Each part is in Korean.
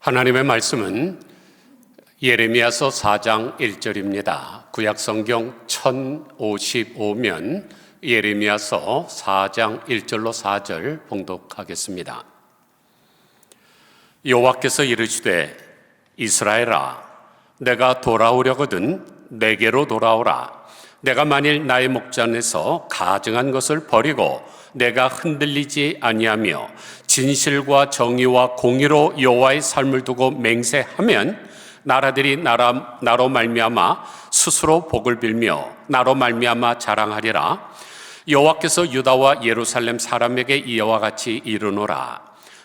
하나님의 말씀은 예레미야서 4장 1절입니다. 구약성경 1055면 예레미야서 4장 1절로 4절 봉독하겠습니다. 여호와께서 이르시되 이스라엘아 내가 돌아오려거든 내게로 돌아오라. 내가 만일 나의 목전에서 가증한 것을 버리고 내가 흔들리지 아니하며 진실과 정의와 공의로 여호와의 삶을 두고 맹세하면 나라들이 나로 말미암아 스스로 복을 빌며 나로 말미암아 자랑하리라. 여호와께서 유다와 예루살렘 사람에게 이와 같이 이르노라.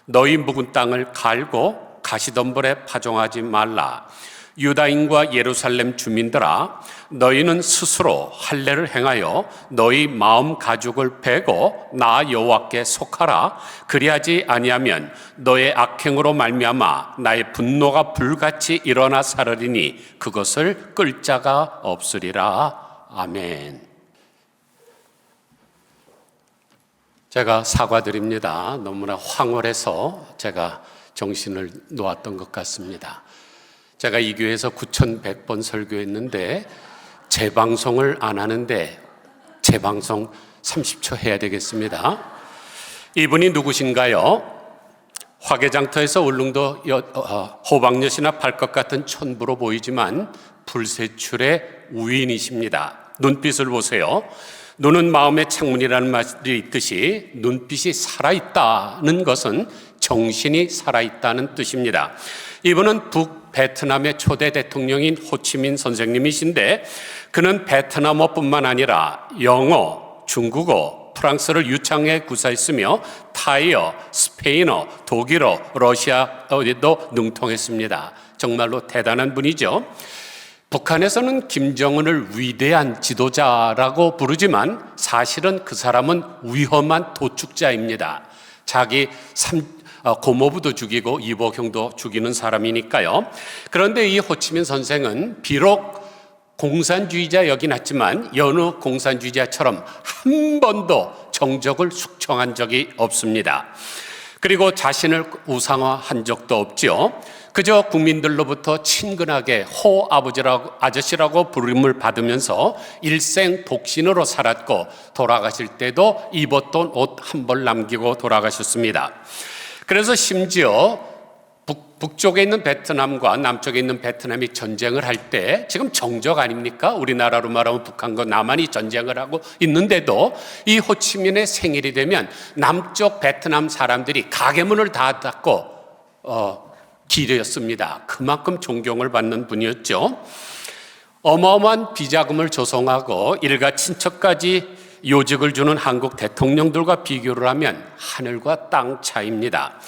너희 묵은 땅을 갈고 가시덤불에 파종하지 말라. 유다인과 예루살렘 주민들아 너희는 스스로 할례를 행하여 너희 마음 가죽을 베고 나 여호와께 속하라. 그리하지 아니하면 너의 악행으로 말미암아 나의 분노가 불같이 일어나 사르리니 그것을 끌 자가 없으리라. 아멘. 제가 사과드립니다. 너무나 황홀해서 제가 정신을 놓았던 것 같습니다. 제가 이 교회에서 9,100번 설교했는데 재방송을 안 하는데 재방송 30초 해야 되겠습니다. 이분이 누구신가요? 화개장터에서 울릉도 호박엿이나 팔 것 같은 촌부로 보이지만 불세출의 우인이십니다. 눈빛을 보세요. 눈은 마음의 창문이라는 말이 있듯이 눈빛이 살아있다는 것은 정신이 살아있다는 뜻입니다. 이분은 북베트남의 초대 대통령인 호치민 선생님이신데 그는 베트남어뿐만 아니라 영어, 중국어, 프랑스를 유창하게 구사했으며 타이어, 스페인어, 독일어, 러시아어에도 능통했습니다. 정말로 대단한 분이죠. 북한에서는 김정은을 위대한 지도자라고 부르지만 사실은 그 사람은 위험한 도축자입니다. 자기 고모부도 죽이고 이복형도 죽이는 사람이니까요. 그런데 이 호치민 선생은 비록 공산주의자여긴 했지만 여느 공산주의자처럼 한 번도 정적을 숙청한 적이 없습니다. 그리고 자신을 우상화한 적도 없죠. 그저 국민들로부터 친근하게 호 아저씨라고 부름을 받으면서 일생 독신으로 살았고 돌아가실 때도 입었던 옷 한 벌 남기고 돌아가셨습니다. 그래서 심지어 북쪽에 있는 베트남과 남쪽에 있는 베트남이 전쟁을 할 때 지금 정적 아닙니까? 우리나라로 말하면 북한과 남한이 전쟁을 하고 있는데도 이 호치민의 생일이 되면 남쪽 베트남 사람들이 가게 문을 다 닫고 기렸습니다. 그만큼 존경을 받는 분이었죠. 어마어마한 비자금을 조성하고 일가 친척까지 요직을 주는 한국 대통령들과 비교를 하면 하늘과 땅 차이입니다.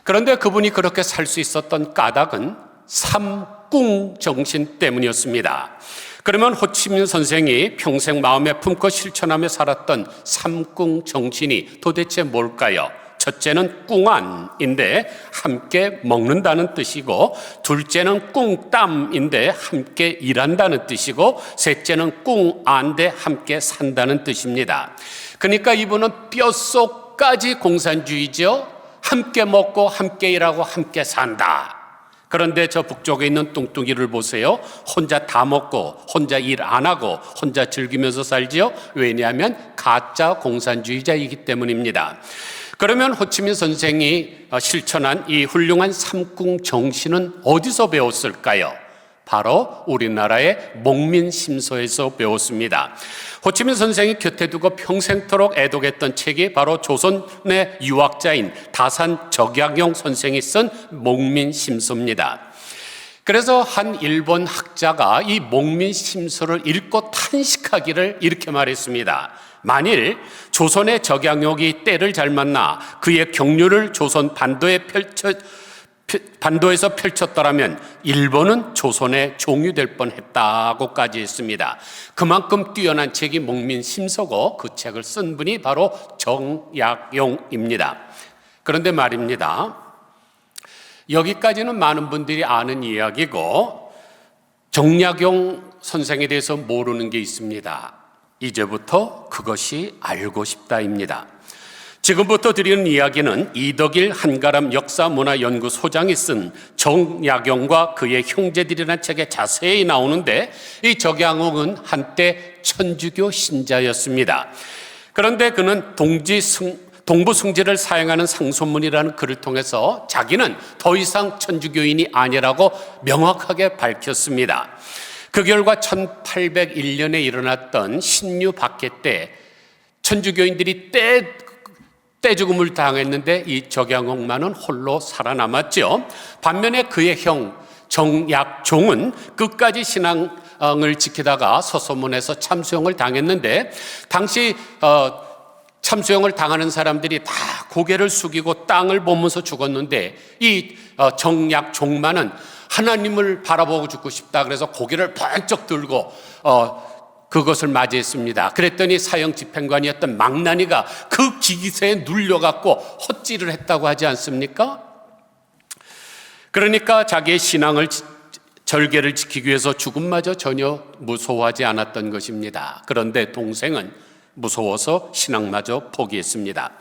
그런데 그분이 그렇게 살 수 있었던 까닭은 삼궁 정신 때문이었습니다. 그러면 호치민 선생이 평생 마음에 품고 실천하며 살았던 삼궁 정신이 도대체 뭘까요? 첫째는 꿍안인데 함께 먹는다는 뜻이고, 둘째는 꿍땀인데 함께 일한다는 뜻이고, 셋째는 꿍안데 함께 산다는 뜻입니다. 그러니까 이분은 뼛속까지 공산주의죠. 함께 먹고 함께 일하고 함께 산다. 그런데 저 북쪽에 있는 뚱뚱이를 보세요. 혼자 다 먹고 혼자 일 안 하고 혼자 즐기면서 살지요. 왜냐하면 가짜 공산주의자이기 때문입니다. 그러면 호치민 선생이 실천한 이 훌륭한 삼궁 정신은 어디서 배웠을까요? 바로 우리나라의 목민심서에서 배웠습니다. 호치민 선생이 곁에 두고 평생토록 애독했던 책이 바로 조선의 유학자인 다산 적약용 선생이 쓴 목민심서입니다. 그래서 한 일본 학자가 이 목민심서를 읽고 탄식하기를 이렇게 말했습니다. 만일 조선의 적양욕이 때를 잘 만나 그의 경륜을 조선 반도에서 펼쳤더라면 일본은 조선의 종유될 뻔했다고까지 했습니다. 그만큼 뛰어난 책이 목민심서고 그 책을 쓴 분이 바로 정약용입니다. 그런데 말입니다. 여기까지는 많은 분들이 아는 이야기고 정약용 선생에 대해서 모르는 게 있습니다. 이제부터 그것이 알고 싶다입니다. 지금부터 드리는 이야기는 이덕일 한가람 역사문화연구소장이 쓴 정약용과 그의 형제들이라는 책에 자세히 나오는데, 이 정약용은 한때 천주교 신자였습니다. 그런데 그는 동부승지를 사용하는 상소문이라는 글을 통해서 자기는 더 이상 천주교인이 아니라고 명확하게 밝혔습니다. 그 결과 1801년에 일어났던 신유 박해 때 천주교인들이 떼죽음을 당했는데 이 정약용만은 홀로 살아남았죠. 반면에 그의 형 정약종은 끝까지 신앙을 지키다가 서소문에서 참수형을 당했는데, 당시 참수형을 당하는 사람들이 다 고개를 숙이고 땅을 보면서 죽었는데, 이 정약종만은 하나님을 바라보고 죽고 싶다 그래서 고개를 번쩍 들고 그것을 맞이했습니다. 그랬더니 사형 집행관이었던 망나니가 그 기세에 눌려갖고 헛질을 했다고 하지 않습니까? 그러니까 자기의 신앙을 절개를 지키기 위해서 죽음마저 전혀 무서워하지 않았던 것입니다. 그런데 동생은 무서워서 신앙마저 포기했습니다.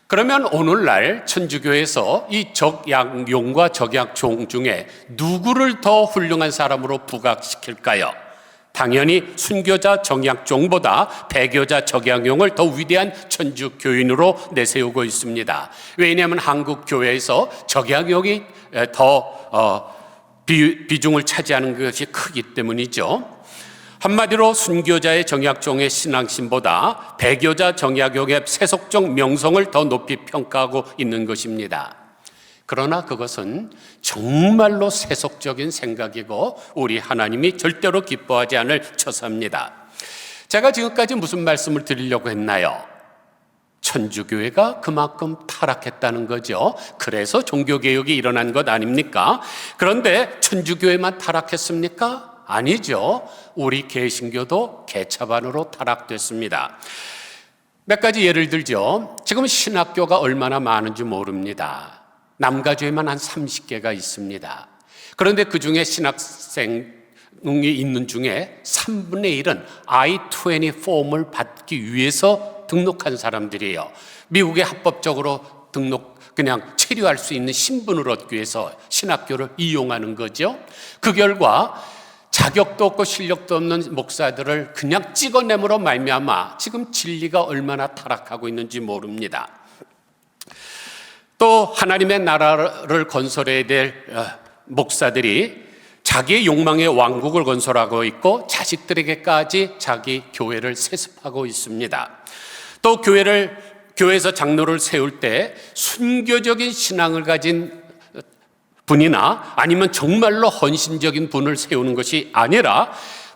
그러면 오늘날 천주교에서 이 정약용과 정약종 중에 누구를 더 훌륭한 사람으로 부각시킬까요? 당연히 순교자 정약종보다 배교자 정약용을 더 위대한 천주교인으로 내세우고 있습니다. 왜냐하면 한국 교회에서 정약용이 더 비중을 차지하는 것이 크기 때문이죠. 한마디로 순교자의 정약종의 신앙심보다 배교자 정약용의 세속적 명성을 더 높이 평가하고 있는 것입니다. 그러나 그것은 정말로 세속적인 생각이고 우리 하나님이 절대로 기뻐하지 않을 처사입니다. 제가 지금까지 무슨 말씀을 드리려고 했나요? 천주교회가 그만큼 타락했다는 거죠. 그래서 종교개혁이 일어난 것 아닙니까? 그런데 천주교회만 타락했습니까? 아니죠. 우리 개신교도 개차반으로 타락됐습니다. 몇 가지 예를 들죠. 지금 신학교가 얼마나 많은지 모릅니다. 남가주에만 한 30개가 있습니다. 그런데 그 중에 신학생이 있는 중에 3분의 1은 I-20 폼을 받기 위해서 등록한 사람들이에요. 미국에 합법적으로 그냥 체류할 수 있는 신분을 얻기 위해서 신학교를 이용하는 거죠. 그 결과 자격도 없고 실력도 없는 목사들을 그냥 찍어내므로 말미암아 지금 진리가 얼마나 타락하고 있는지 모릅니다. 또 하나님의 나라를 건설해야 될 목사들이 자기의 욕망의 왕국을 건설하고 있고 자식들에게까지 자기 교회를 세습하고 있습니다. 또 교회에서 장로를 세울 때 순교적인 신앙을 가진 분이나 아니면 정말로 헌신적인 분을 세우는 것이 아니라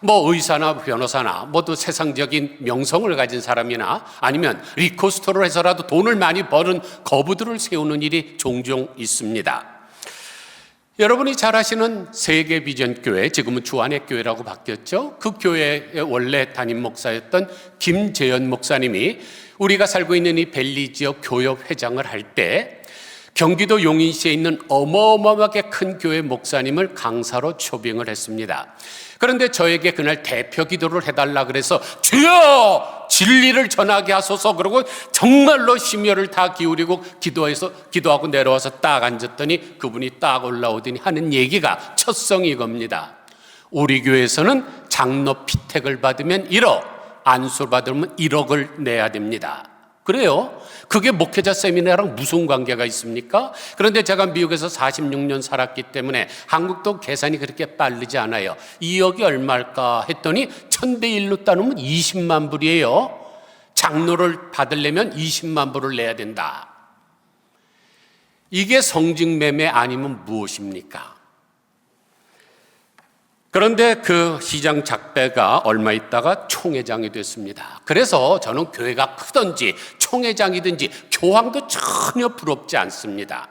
의사나 변호사나 모두 세상적인 명성을 가진 사람이나 아니면 리코스토를 해서라도 돈을 많이 버는 거부들을 세우는 일이 종종 있습니다. 여러분이 잘 아시는 세계비전교회, 지금은 주안의교회라고 바뀌었죠. 그 교회의 원래 담임 목사였던 김재현 목사님이 우리가 살고 있는 이 벨리 지역 교협 회장을 할 때 경기도 용인시에 있는 어마어마하게 큰 교회 목사님을 강사로 초빙을 했습니다. 그런데 저에게 그날 대표 기도를 해달라 그래서 주여 진리를 전하게 하소서 그러고 정말로 심혈을 다 기울이고 기도하고 내려와서 딱 앉았더니 그분이 딱 올라오더니 하는 얘기가 첫성이 이겁니다. 우리 교회에서는 장로 피택을 받으면 1억, 안수를 받으면 1억을 내야 됩니다. 그래요? 그게 목회자 세미나랑 무슨 관계가 있습니까? 그런데 제가 미국에서 46년 살았기 때문에 한국도 계산이 그렇게 빠르지 않아요. 2억이 얼마일까 했더니 1000대1로 따누면 20만 불이에요. 장로를 받으려면 20만 불을 내야 된다. 이게 성직매매 아니면 무엇입니까? 그런데 그 시장 작배가 얼마 있다가 총회장이 됐습니다. 그래서 저는 교회가 크든지 총회장이든지 교황도 전혀 부럽지 않습니다.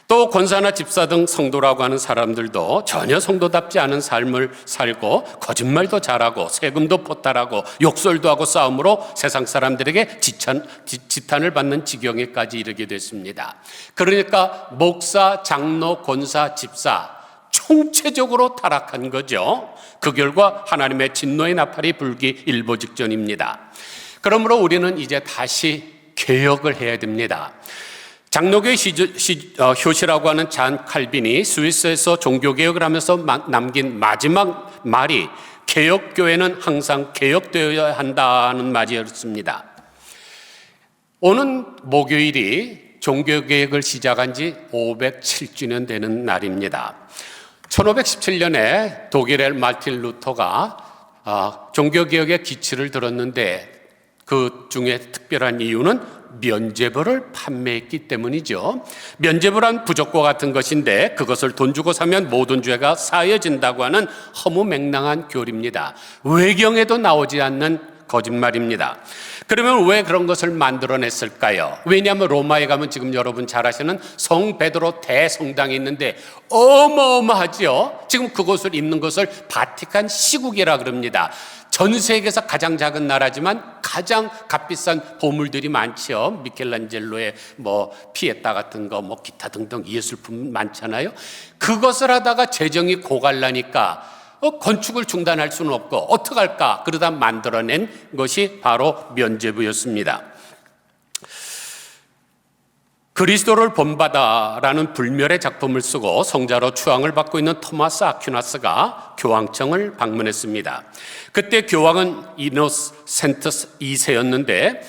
또 권사나 집사 등 성도라고 하는 사람들도 전혀 성도답지 않은 삶을 살고 거짓말도 잘하고 세금도 포탈하고 욕설도 하고 싸움으로 세상 사람들에게 지탄을 받는 지경에까지 이르게 됐습니다. 그러니까 목사, 장로, 권사, 집사 총체적으로 타락한 거죠. 그 결과 하나님의 진노의 나팔이 불기 일보 직전입니다. 그러므로 우리는 이제 다시 개혁을 해야 됩니다. 장로교의 효시라고 하는 잔 칼빈이 스위스에서 종교개혁을 하면서 남긴 마지막 말이 개혁교회는 항상 개혁되어야 한다는 말이었습니다. 오는 목요일이 종교개혁을 시작한 지 507주년 되는 날입니다. 1517년에 독일의 마르틴 루터가 종교개혁의 기치를 들었는데 그 중에 특별한 이유는 면죄부를 판매했기 때문이죠. 면죄부란 부적과 같은 것인데 그것을 돈 주고 사면 모든 죄가 사여진다고 하는 허무맹랑한 교리입니다. 외경에도 나오지 않는 거짓말입니다. 그러면 왜 그런 것을 만들어냈을까요? 왜냐하면 로마에 가면 지금 여러분 잘 아시는 성 베드로 대성당이 있는데 어마어마하죠. 지금 그곳을 있는 것을 바티칸 시국이라 그럽니다. 전 세계에서 가장 작은 나라지만 가장 값비싼 보물들이 많죠. 미켈란젤로의 피에타 같은 거, 기타 등등 예술품 많잖아요. 그것을 하다가 재정이 고갈나니까 건축을 중단할 수는 없고 어떡할까? 그러다 만들어낸 것이 바로 면죄부였습니다. 그리스도를 본받아라는 불멸의 작품을 쓰고 성자로 추앙을 받고 있는 토마스 아퀴나스가 교황청을 방문했습니다. 그때 교황은 이노센터스 2세였는데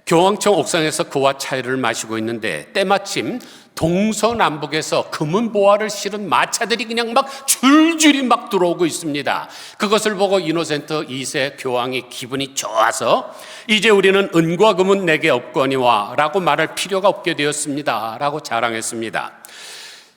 교황청 옥상에서 그와 차를 마시고 있는데 때마침 동서남북에서 금은 보화를 실은 마차들이 그냥 막 줄줄이 막 들어오고 있습니다. 그것을 보고 이노센트 2세 교황이 기분이 좋아서 이제 우리는 은과 금은 내게 없거니와 라고 말할 필요가 없게 되었습니다 라고 자랑했습니다.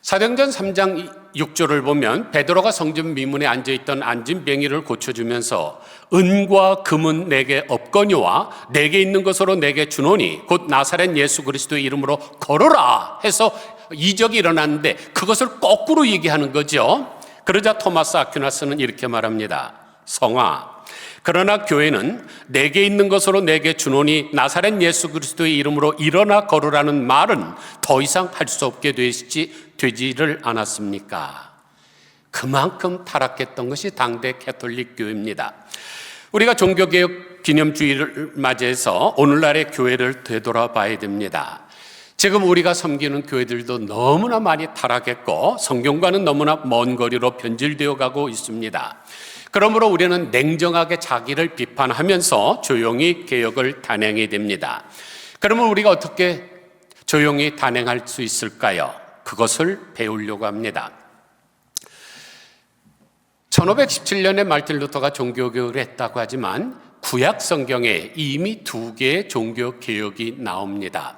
사도행전 3장 6절을 보면 베드로가 성전 미문에 앉아있던 안진뱅이를 고쳐주면서 은과 금은 내게 없거니와 내게 있는 것으로 내게 주노니 곧 나사렛 예수 그리스도의 이름으로 걸어라 해서 이적이 일어났는데 그것을 거꾸로 얘기하는 거죠. 그러자 토마스 아퀴나스는 이렇게 말합니다. 성아, 그러나 교회는 내게 있는 것으로 내게 주노니 나사렛 예수 그리스도의 이름으로 일어나 걸으라는 말은 더 이상 할 수 없게 되지를 않았습니까? 그만큼 타락했던 것이 당대 캐톨릭 교회입니다. 우리가 종교개혁 기념주의를 맞이해서 오늘날의 교회를 되돌아봐야 됩니다. 지금 우리가 섬기는 교회들도 너무나 많이 타락했고 성경과는 너무나 먼 거리로 변질되어 가고 있습니다. 그러므로 우리는 냉정하게 자기를 비판하면서 조용히 개혁을 단행해야 됩니다. 그러면 우리가 어떻게 조용히 단행할 수 있을까요? 그것을 배우려고 합니다. 1517년에 마르틴 루터가 종교개혁을 했다고 하지만 구약 성경에 이미 2개의 종교개혁이 나옵니다.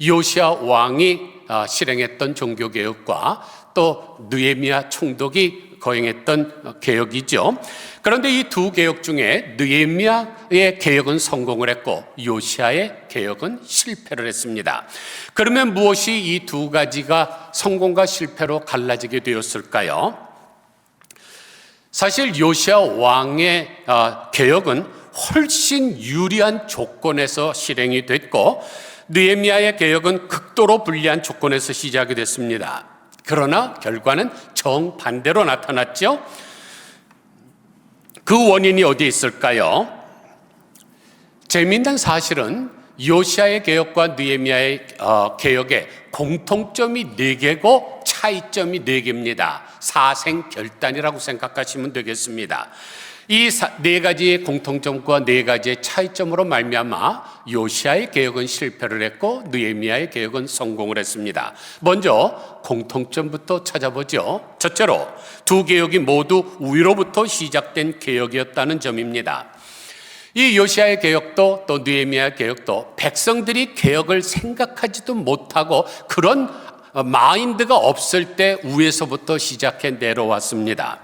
요시야 왕이 실행했던 종교개혁과 또 느헤미야 총독이 거행했던 개혁이죠. 그런데 이 두 개혁 중에 느헤미야의 개혁은 성공을 했고 요시야의 개혁은 실패를 했습니다. 그러면 무엇이 이 두 가지가 성공과 실패로 갈라지게 되었을까요? 사실 요시야 왕의 개혁은 훨씬 유리한 조건에서 실행이 됐고 느헤미야의 개혁은 극도로 불리한 조건에서 시작이 됐습니다. 그러나 결과는 정반대로 나타났죠. 그 원인이 어디에 있을까요? 재미있는 사실은 요시야의 개혁과 느헤미야의 개혁의 공통점이 4개고 차이점이 4개입니다. 사생결단이라고 생각하시면 되겠습니다. 이 4가지의 공통점과 4가지의 차이점으로 말미암아 요시야의 개혁은 실패를 했고 느헤미야의 개혁은 성공을 했습니다. 먼저 공통점부터 찾아보죠. 첫째로 두 개혁이 모두 위로부터 시작된 개혁이었다는 점입니다. 이 요시야의 개혁도 또 느헤미야의 개혁도 백성들이 개혁을 생각하지도 못하고 그런 마인드가 없을 때 위에서부터 시작해 내려왔습니다.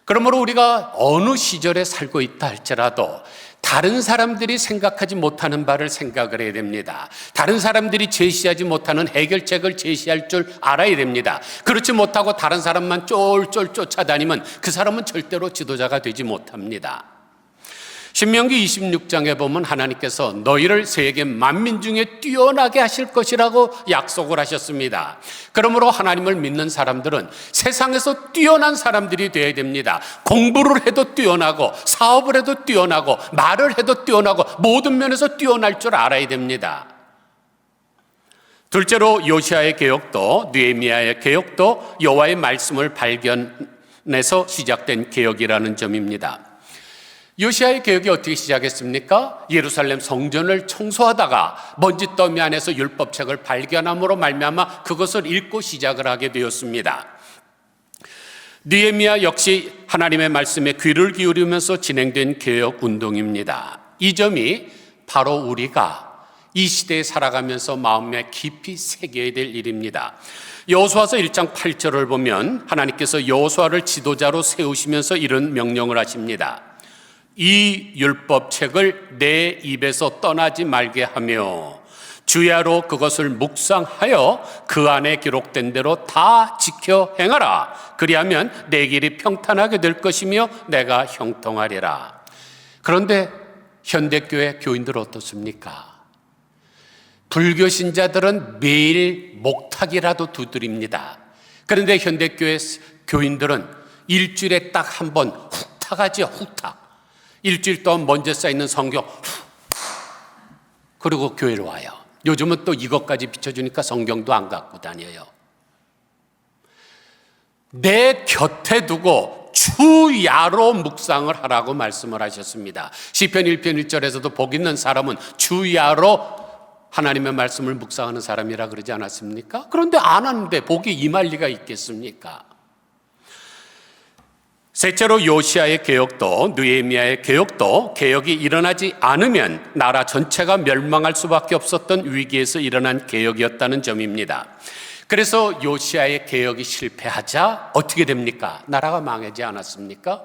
그러므로 우리가 어느 시절에 살고 있다 할지라도 다른 사람들이 생각하지 못하는 바를 생각을 해야 됩니다. 다른 사람들이 제시하지 못하는 해결책을 제시할 줄 알아야 됩니다. 그렇지 못하고 다른 사람만 쫄쫄 쫓아다니면 그 사람은 절대로 지도자가 되지 못합니다. 신명기 26장에 보면 하나님께서 너희를 세계 만민 중에 뛰어나게 하실 것이라고 약속을 하셨습니다. 그러므로 하나님을 믿는 사람들은 세상에서 뛰어난 사람들이 되어야 됩니다. 공부를 해도 뛰어나고, 사업을 해도 뛰어나고, 말을 해도 뛰어나고, 모든 면에서 뛰어날 줄 알아야 됩니다. 둘째로 요시아의 개혁도, 느헤미야의 개혁도 여호와의 말씀을 발견해서 시작된 개혁이라는 점입니다. 요시아의 개혁이 어떻게 시작했습니까? 예루살렘 성전을 청소하다가 먼지더미 안에서 율법책을 발견함으로 말미암아 그것을 읽고 시작을 하게 되었습니다. 느헤미야 역시 하나님의 말씀에 귀를 기울이면서 진행된 개혁 운동입니다. 이 점이 바로 우리가 이 시대에 살아가면서 마음에 깊이 새겨야 될 일입니다. 여호수아서 1장 8절을 보면 하나님께서 여호수아를 지도자로 세우시면서 이런 명령을 하십니다. 이 율법책을 내 입에서 떠나지 말게 하며 주야로 그것을 묵상하여 그 안에 기록된 대로 다 지켜 행하라. 그리하면 내 길이 평탄하게 될 것이며 내가 형통하리라. 그런데 현대교회 교인들 어떻습니까? 불교 신자들은 매일 목탁이라도 두드립니다. 그런데 현대교회 교인들은 일주일에 딱 한 번 훅탁하지요. 훅탁. 일주일 동안 먼저 쌓이는 성경 그리고 교회로 와요. 요즘은 또 이것까지 비춰주니까 성경도 안 갖고 다녀요. 내 곁에 두고 주야로 묵상을 하라고 말씀을 하셨습니다. 시편 1편 1절에서도 복 있는 사람은 주야로 하나님의 말씀을 묵상하는 사람이라 그러지 않았습니까? 그런데 안 하는데 복이 임할 리가 있겠습니까? 셋째로 요시아의 개혁도, 느헤미야의 개혁도 개혁이 일어나지 않으면 나라 전체가 멸망할 수밖에 없었던 위기에서 일어난 개혁이었다는 점입니다. 그래서 요시아의 개혁이 실패하자 어떻게 됩니까? 나라가 망하지 않았습니까?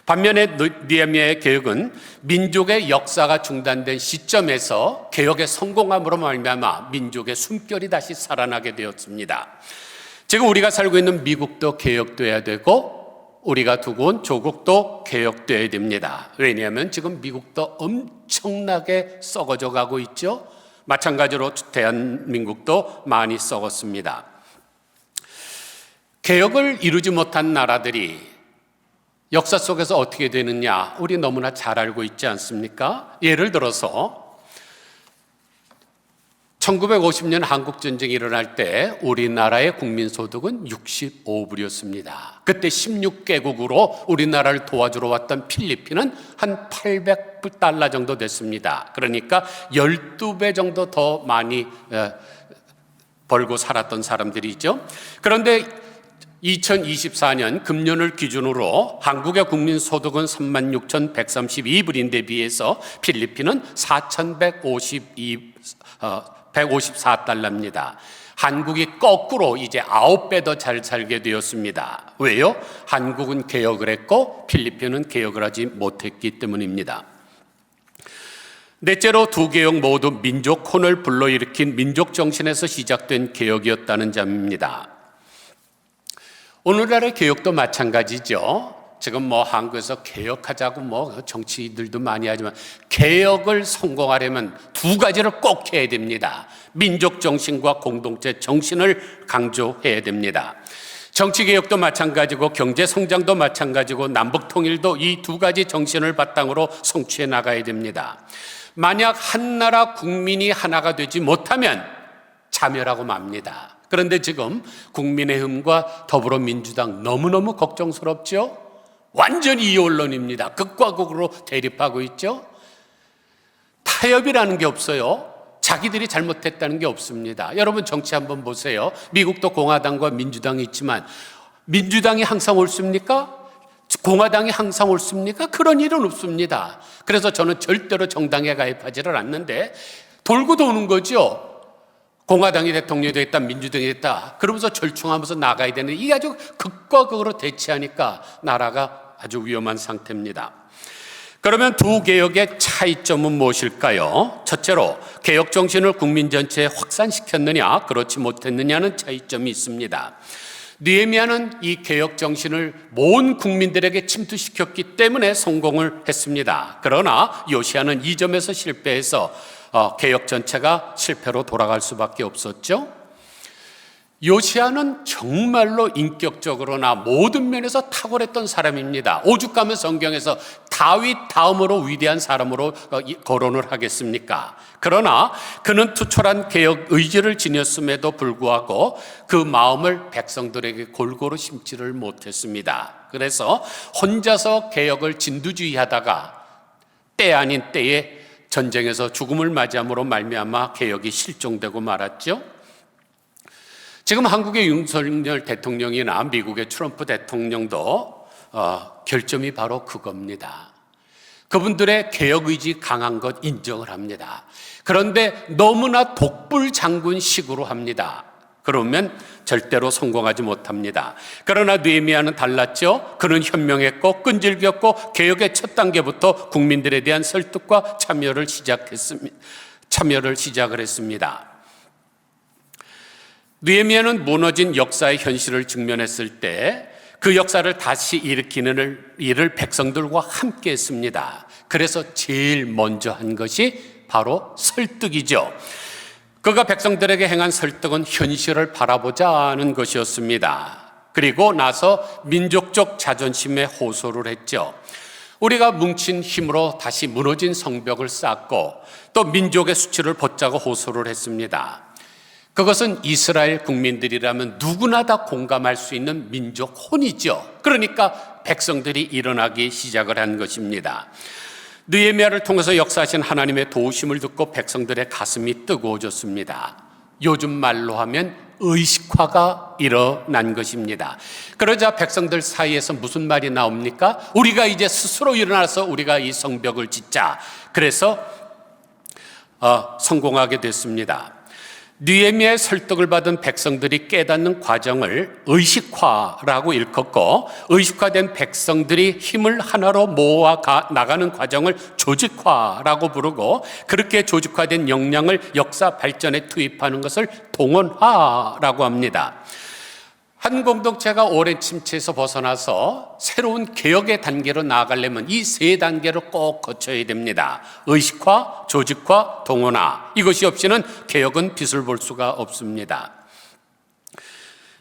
반면에 느헤미야의 개혁은 민족의 역사가 중단된 시점에서 개혁의 성공함으로 말미암아 민족의 숨결이 다시 살아나게 되었습니다. 지금 우리가 살고 있는 미국도 개혁돼야 되고 우리가 두고 온 조국도 개혁돼야 됩니다. 왜냐하면 지금 미국도 엄청나게 썩어져 가고 있죠. 마찬가지로 대한민국도 많이 썩었습니다. 개혁을 이루지 못한 나라들이 역사 속에서 어떻게 되느냐 우리 너무나 잘 알고 있지 않습니까? 예를 들어서 1950년 한국전쟁이 일어날 때 우리나라의 국민소득은 65불이었습니다. 그때 16개국으로 우리나라를 도와주러 왔던 필리핀은 한 800달러 정도 됐습니다. 그러니까 12배 정도 더 많이 벌고 살았던 사람들이죠. 그런데 2024년 금년을 기준으로 한국의 국민소득은 36,132불인데 비해서 필리핀은 154달러입니다. 한국이 거꾸로 이제 9배 더 잘 살게 되었습니다. 왜요? 한국은 개혁을 했고 필리핀은 개혁을 하지 못했기 때문입니다. 넷째로 두 개혁 모두 민족혼을 불러일으킨 민족정신에서 시작된 개혁이었다는 점입니다. 오늘날의 개혁도 마찬가지죠. 지금 한국에서 개혁하자고 정치인들도 많이 하지만 개혁을 성공하려면 두 가지를 꼭 해야 됩니다. 민족 정신과 공동체 정신을 강조해야 됩니다. 정치 개혁도 마찬가지고 경제 성장도 마찬가지고 남북 통일도 이 두 가지 정신을 바탕으로 성취해 나가야 됩니다. 만약 한 나라 국민이 하나가 되지 못하면 자멸하고 맙니다. 그런데 지금 국민의힘과 더불어민주당 너무너무 걱정스럽죠? 완전히 이원론입니다. 극과 극으로 대립하고 있죠. 타협이라는 게 없어요. 자기들이 잘못했다는 게 없습니다. 여러분 정치 한번 보세요. 미국도 공화당과 민주당이 있지만 민주당이 항상 옳습니까? 공화당이 항상 옳습니까? 그런 일은 없습니다. 그래서 저는 절대로 정당에 가입하지를 않는데 돌고 도는 거죠. 공화당이 대통령이 됐다, 민주당이 됐다. 그러면서 절충하면서 나가야 되는데 이게 아주 극과 극으로 대치하니까 나라가 아주 위험한 상태입니다. 그러면 두 개혁의 차이점은 무엇일까요? 첫째로 개혁 정신을 국민 전체에 확산시켰느냐, 그렇지 못했느냐는 차이점이 있습니다. 느헤미야는 이 개혁 정신을 모든 국민들에게 침투시켰기 때문에 성공을 했습니다. 그러나 요시야는 이 점에서 실패해서 개혁 전체가 실패로 돌아갈 수밖에 없었죠. 요시야는 정말로 인격적으로나 모든 면에서 탁월했던 사람입니다. 오죽하면 성경에서 다윗 다음으로 위대한 사람으로 거론을 하겠습니까? 그러나 그는 투철한 개혁 의지를 지녔음에도 불구하고 그 마음을 백성들에게 골고루 심지를 못했습니다. 그래서 혼자서 개혁을 진두지휘하다가 때 아닌 때에 전쟁에서 죽음을 맞이함으로 말미암아 개혁이 실종되고 말았죠. 지금 한국의 윤석열 대통령이나 미국의 트럼프 대통령도 결점이 바로 그겁니다. 그분들의 개혁 의지 강한 것 인정을 합니다. 그런데 너무나 독불장군식으로 합니다. 그러면 절대로 성공하지 못합니다. 그러나 느헤미야는 달랐죠. 그는 현명했고 끈질겼고 개혁의 첫 단계부터 국민들에 대한 설득과 참여를 시작을 했습니다. 느헤미야는 무너진 역사의 현실을 직면했을 때 그 역사를 다시 일으키는 일을 백성들과 함께 했습니다. 그래서 제일 먼저 한 것이 바로 설득이죠. 그가 백성들에게 행한 설득은 현실을 바라보자는 것이었습니다. 그리고 나서 민족적 자존심에 호소를 했죠. 우리가 뭉친 힘으로 다시 무너진 성벽을 쌓고 또 민족의 수치를 벗자고 호소를 했습니다. 그것은 이스라엘 국민들이라면 누구나 다 공감할 수 있는 민족 혼이죠. 그러니까 백성들이 일어나기 시작을 한 것입니다. 느헤미야를 통해서 역사하신 하나님의 도우심을 듣고 백성들의 가슴이 뜨거워졌습니다. 요즘 말로 하면 의식화가 일어난 것입니다. 그러자 백성들 사이에서 무슨 말이 나옵니까? 우리가 이제 스스로 일어나서 우리가 이 성벽을 짓자. 그래서 성공하게 됐습니다. 느헤미야의 설득을 받은 백성들이 깨닫는 과정을 의식화라고 일컫고, 의식화된 백성들이 힘을 하나로 모아 나가는 과정을 조직화라고 부르고, 그렇게 조직화된 역량을 역사 발전에 투입하는 것을 동원화라고 합니다. 한 공동체가 오랜 침체에서 벗어나서 새로운 개혁의 단계로 나아가려면 이 세 단계를 꼭 거쳐야 됩니다. 의식화, 조직화, 동원화. 이것이 없이는 개혁은 빛을 볼 수가 없습니다.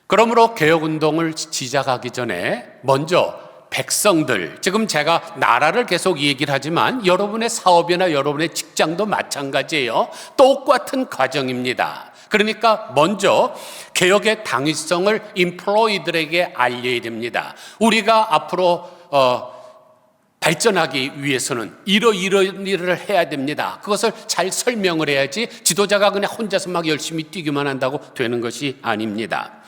그러므로 개혁운동을 시작하기 전에 먼저 백성들, 지금 제가 나라를 계속 얘기를 하지만 여러분의 사업이나 여러분의 직장도 마찬가지예요. 똑같은 과정입니다. 그러니까 먼저 개혁의 당위성을 인플로이들에게 알려야 됩니다. 우리가 앞으로 발전하기 위해서는 이런 일을 해야 됩니다. 그것을 잘 설명을 해야지 지도자가 그냥 혼자서 막 열심히 뛰기만 한다고 되는 것이 아닙니다.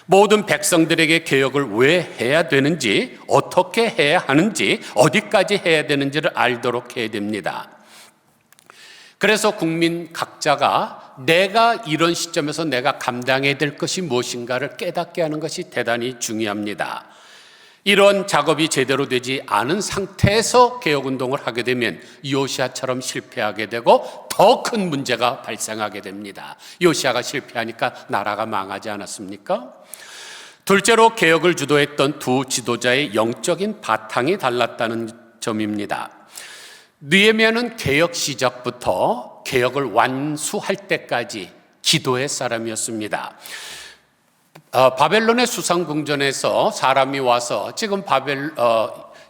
모든 백성들에게 개혁을 왜 해야 되는지, 어떻게 해야 하는지, 어디까지 해야 되는지를 알도록 해야 됩니다. 그래서 국민 각자가 내가 이런 시점에서 내가 감당해야 될 것이 무엇인가를 깨닫게 하는 것이 대단히 중요합니다. 이런 작업이 제대로 되지 않은 상태에서 개혁운동을 하게 되면 요시야처럼 실패하게 되고 더 큰 문제가 발생하게 됩니다. 요시야가 실패하니까 나라가 망하지 않았습니까? 둘째로 개혁을 주도했던 두 지도자의 영적인 바탕이 달랐다는 점입니다. 느헤미야는 개혁 시작부터 개혁을 완수할 때까지 기도의 사람이었습니다. 바벨론의 수상궁전에서 사람이 와서 지금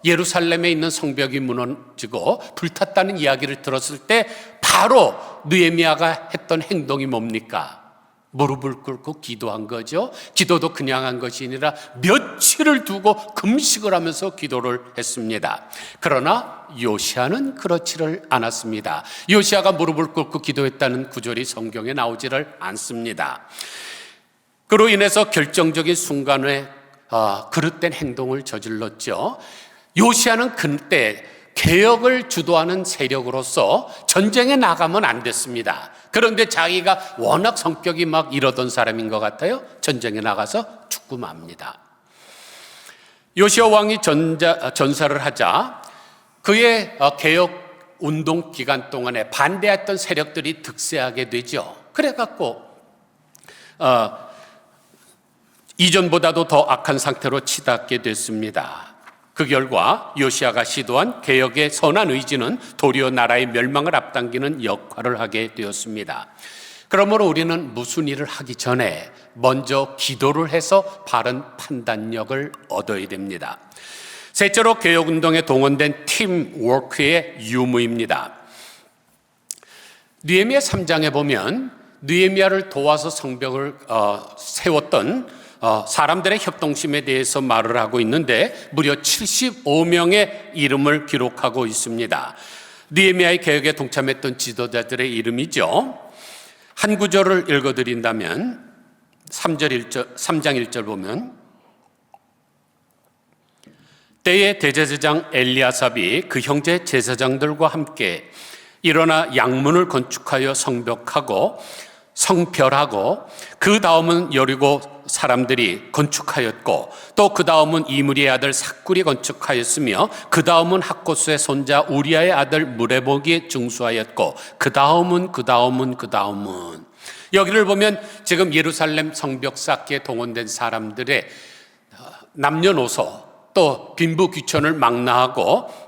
예루살렘에 있는 성벽이 무너지고 불탔다는 이야기를 들었을 때 바로 느헤미야가 했던 행동이 뭡니까? 무릎을 꿇고 기도한 거죠. 기도도 그냥 한 것이 아니라 며칠을 두고 금식을 하면서 기도를 했습니다. 그러나 요시야는 그렇지를 않았습니다. 요시야가 무릎을 꿇고 기도했다는 구절이 성경에 나오지를 않습니다. 그로 인해서 결정적인 순간에 그릇된 행동을 저질렀죠. 요시야는 그때 개혁을 주도하는 세력으로서 전쟁에 나가면 안 됐습니다. 그런데 자기가 워낙 성격이 막 이러던 사람인 것 같아요. 전쟁에 나가서 죽고 맙니다. 요시야 왕이 전사를 하자 그의 개혁 운동 기간 동안에 반대했던 세력들이 득세하게 되죠. 그래갖고 이전보다도 더 악한 상태로 치닫게 됐습니다. 그 결과 요시야가 시도한 개혁의 선한 의지는 도리어 나라의 멸망을 앞당기는 역할을 하게 되었습니다. 그러므로 우리는 무슨 일을 하기 전에 먼저 기도를 해서 바른 판단력을 얻어야 됩니다. 셋째로 개혁운동에 동원된 팀워크의 유무입니다. 느헤미야 3장에 보면 느헤미야를 도와서 성벽을 세웠던 사람들의 협동심에 대해서 말을 하고 있는데 무려 75명의 이름을 기록하고 있습니다. 느헤미야의 개혁에 동참했던 지도자들의 이름이죠. 한 구절을 읽어드린다면 3장 1절 보면 때에 대제사장 엘리아삽이 그 형제 제사장들과 함께 일어나 양문을 건축하여 성벽하고 성별하고 그 다음은 여리고 사람들이 건축하였고 또 그 다음은 이므리의 아들 삭굴이 건축하였으며 그 다음은 학고스의 손자 우리아의 아들 무레복이 증수하였고 그 다음은 여기를 보면 지금 예루살렘 성벽 쌓기에 동원된 사람들의 남녀노소 또 빈부귀천을 망라하고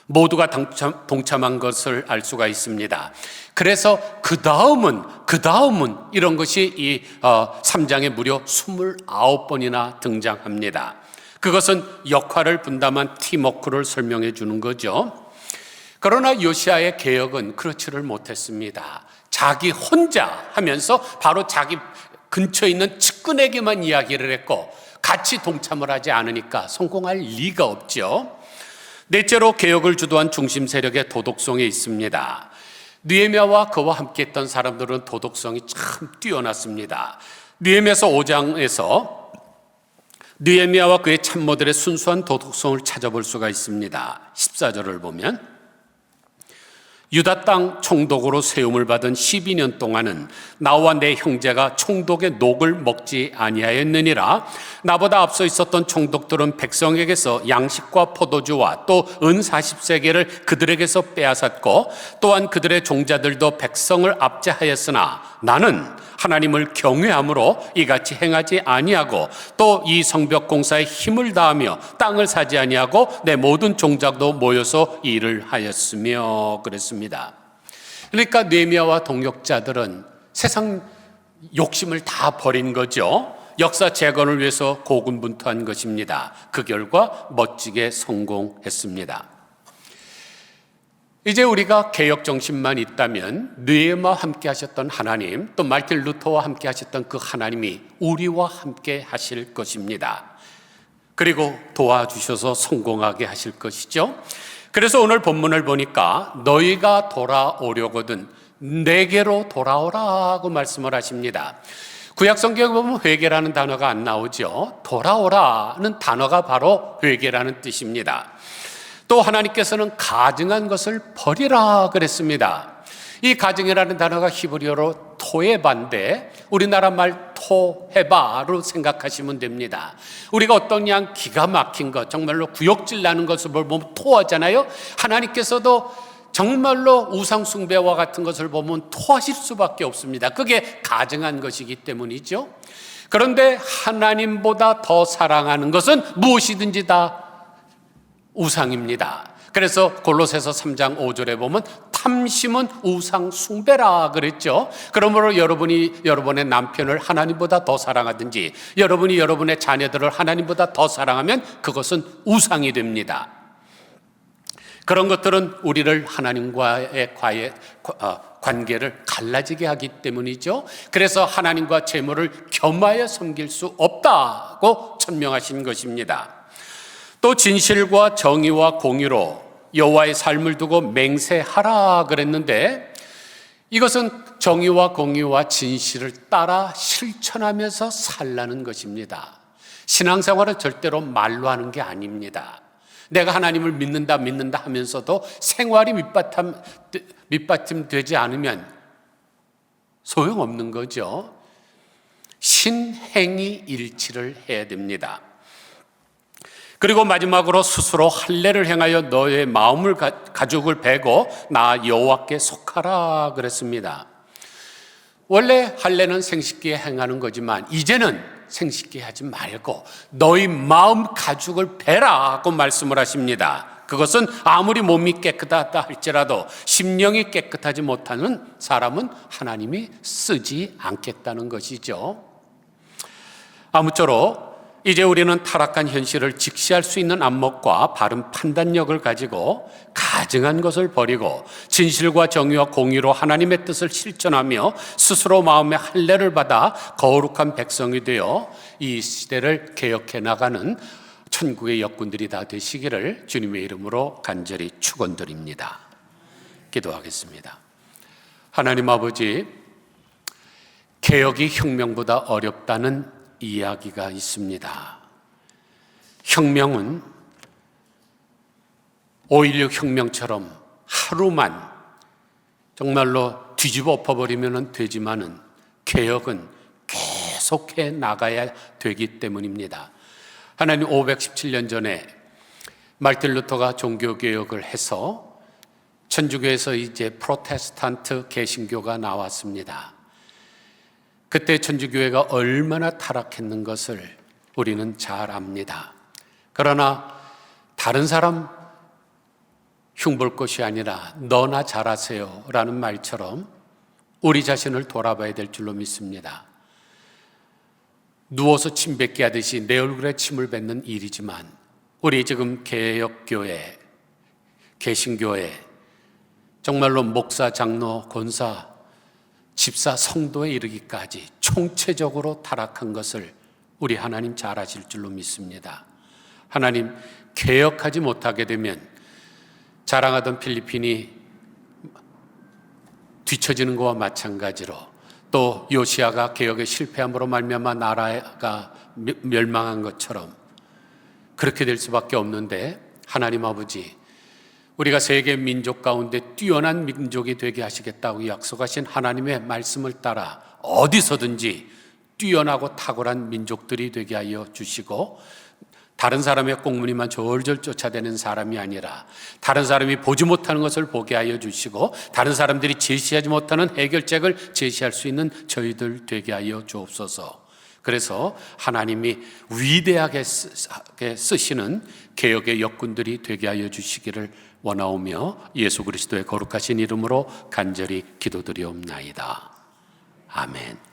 모두가 동참한 것을 알 수가 있습니다. 그래서 그 다음은 이런 것이 이 3장에 무려 29번이나 등장합니다. 그것은 역할을 분담한 팀워크를 설명해 주는 거죠. 그러나 요시야의 개혁은 그렇지를 못했습니다. 자기 혼자 하면서 바로 자기 근처에 있는 측근에게만 이야기를 했고 같이 동참을 하지 않으니까 성공할 리가 없죠. 넷째로 개혁을 주도한 중심 세력의 도덕성에 있습니다. 느헤미야와 그와 함께했던 사람들은 도덕성이 참 뛰어났습니다. 느헤미야서 5장에서 느헤미야와 그의 참모들의 순수한 도덕성을 찾아볼 수가 있습니다. 14절을 보면 유다 땅 총독으로 세움을 받은 12년 동안은 나와 내 형제가 총독의 녹을 먹지 아니하였느니라. 나보다 앞서 있었던 총독들은 백성에게서 양식과 포도주와 또 은 40세겔을 그들에게서 빼앗았고 또한 그들의 종자들도 백성을 압제하였으나 나는 하나님을 경외함으로 이같이 행하지 아니하고 또 이 성벽 공사에 힘을 다하며 땅을 사지 아니하고 내 모든 종자도 모여서 일을 하였으며 그랬습니다. 그러니까 느헤미야와 동역자들은 세상 욕심을 다 버린 거죠. 역사 재건을 위해서 고군분투한 것입니다. 그 결과 멋지게 성공했습니다. 이제 우리가 개혁 정신만 있다면 느헤미야와 함께 하셨던 하나님, 또 마르틴 루터와 함께 하셨던 그 하나님이 우리와 함께 하실 것입니다. 그리고 도와주셔서 성공하게 하실 것이죠. 그래서 오늘 본문을 보니까 너희가 돌아오려거든 내게로 돌아오라고 말씀을 하십니다. 구약 성경에 보면 회개라는 단어가 안 나오죠. 돌아오라는 단어가 바로 회개라는 뜻입니다. 또 하나님께서는 가증한 것을 버리라 그랬습니다. 이 가증이라는 단어가 히브리어로 토헤바인데 우리나라 말 토헤바로 생각하시면 됩니다. 우리가 어떤 그냥 기가 막힌 것, 정말로 구역질 나는 것을 보면 토하잖아요. 하나님께서도 정말로 우상 숭배와 같은 것을 보면 토하실 수밖에 없습니다. 그게 가증한 것이기 때문이죠. 그런데 하나님보다 더 사랑하는 것은 무엇이든지 다 우상입니다. 그래서 골로새서 3장 5절에 보면 탐심은 우상 숭배라 그랬죠. 그러므로 여러분이 여러분의 남편을 하나님보다 더 사랑하든지 여러분이 여러분의 자녀들을 하나님보다 더 사랑하면 그것은 우상이 됩니다. 그런 것들은 우리를 하나님과의 관계를 갈라지게 하기 때문이죠. 그래서 하나님과 재물을 겸하여 섬길 수 없다고 천명하신 것입니다. 또 진실과 정의와 공의로 여호와의 삶을 두고 맹세하라 그랬는데 이것은 정의와 공의와 진실을 따라 실천하면서 살라는 것입니다. 신앙생활은 절대로 말로 하는 게 아닙니다. 내가 하나님을 믿는다 하면서도 생활이 밑받침되지 않으면 소용없는 거죠. 신행이 일치를 해야 됩니다. 그리고 마지막으로 스스로 할례를 행하여 너의 마음을 가죽을 베고 나 여호와께 속하라 그랬습니다. 원래 할례는 생식기에 행하는 거지만 이제는 생식기 하지 말고 너희 마음 가죽을 베라 하고 말씀을 하십니다. 그것은 아무리 몸이 깨끗하다 할지라도 심령이 깨끗하지 못하는 사람은 하나님이 쓰지 않겠다는 것이죠. 아무쪼록 이제 우리는 타락한 현실을 직시할 수 있는 안목과 바른 판단력을 가지고 가증한 것을 버리고 진실과 정의와 공의로 하나님의 뜻을 실천하며 스스로 마음의 할례를 받아 거룩한 백성이 되어 이 시대를 개혁해 나가는 천국의 역군들이 다 되시기를 주님의 이름으로 간절히 축원드립니다. 기도하겠습니다. 하나님 아버지, 개혁이 혁명보다 어렵다는 이야기가 있습니다. 혁명은 5.16 혁명처럼 하루만 정말로 뒤집어 엎어버리면 되지만은 개혁은 계속해 나가야 되기 때문입니다. 하나님 517년 전에 말틴 루터가 종교개혁을 해서 천주교에서 이제 프로테스탄트 개신교가 나왔습니다. 그때 천주교회가 얼마나 타락했는 것을 우리는 잘 압니다. 그러나 다른 사람 흉볼 것이 아니라 너나 잘하세요 라는 말처럼 우리 자신을 돌아봐야 될 줄로 믿습니다. 누워서 침 뱉기 하듯이 내 얼굴에 침을 뱉는 일이지만 우리 지금 개혁교회, 개신교회 정말로 목사, 장로, 권사, 집사, 성도에 이르기까지 총체적으로 타락한 것을 우리 하나님 잘 아실 줄로 믿습니다. 하나님, 개혁하지 못하게 되면 자랑하던 필리핀이 뒤처지는 것과 마찬가지로 또 요시아가 개혁에 실패함으로 말미암아 나라가 멸망한 것처럼 그렇게 될 수밖에 없는데, 하나님 아버지, 우리가 세계 민족 가운데 뛰어난 민족이 되게 하시겠다고 약속하신 하나님의 말씀을 따라 어디서든지 뛰어나고 탁월한 민족들이 되게 하여 주시고, 다른 사람의 꽁무니만 졸졸 쫓아대는 사람이 아니라 다른 사람이 보지 못하는 것을 보게 하여 주시고 다른 사람들이 제시하지 못하는 해결책을 제시할 수 있는 저희들 되게 하여 주옵소서. 그래서 하나님이 위대하게 쓰시는 개혁의 역군들이 되게 하여 주시기를 원하오며 예수 그리스도의 거룩하신 이름으로 간절히 기도드리옵나이다. 아멘.